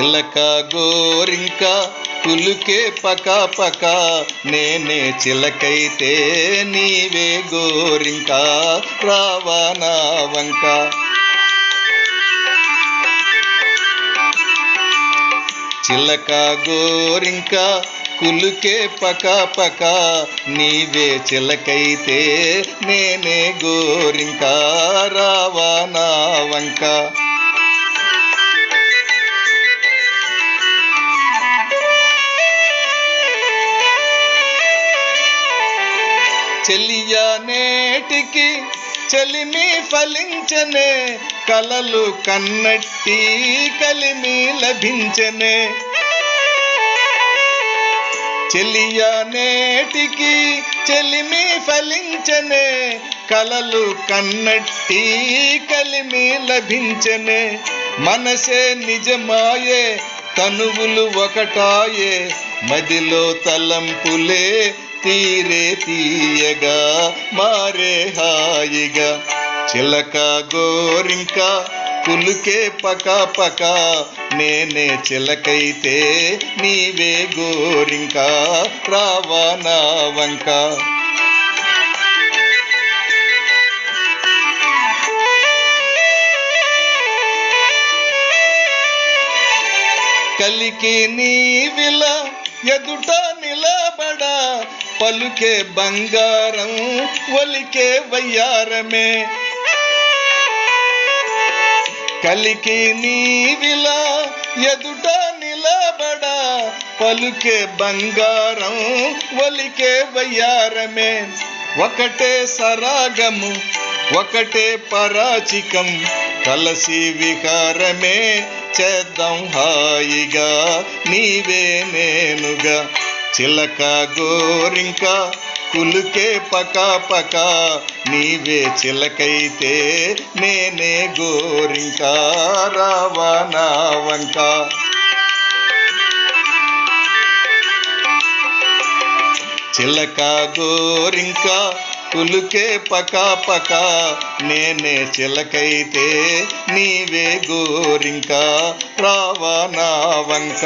చిలక గోరింక కులుకే పక పక, నేనే చిలకైతే నీవే గోరింక, రావా నా వంక. చిలక గోరింక కులుకే పక పక, నీవే చిలకైతే నేనే గోరింక, రావా నా వంక. చెలియా నేటికి చలిమి ఫలించనే, కలలు కన్నట్టి కలిమి లభించనే. చెలియా నేటికి చలిమి ఫలించనే, కలలు కన్నట్టి కలిమి లభించనే. మనసే నిజమాయే తనువులు ఒకటాయే, మదిలో తలంపులే తీరే తీయగా మారే హాయిగా. చిలక గోరింక కులుకే పక పక, నేనే చిలకైతే నీవే గోరింక, రావా నా వంక. కలికి నీవిల ఎదుట నిలబడా, పలుకే బంగారం ఒలికే వయ్యారమే. కలికి నీవిల ఎదుట నిలబడా, పలుకే బంగారం ఒలికే వయ్యారమే. ఒకటే సరాగము ఒకటే పరాచికం, కలసి విహారమే చేద్దాం హాయిగా, నీవే నేనుగా. చిలక గోరింక కులుకే పక పక, నీవే చిలకైతే నేనే గోరింక, రావా నా వంక. చిలక గోరింక కులుకే పక పక, నేనే చిలకైతే నీవే గోరింక, రావా నా వంక.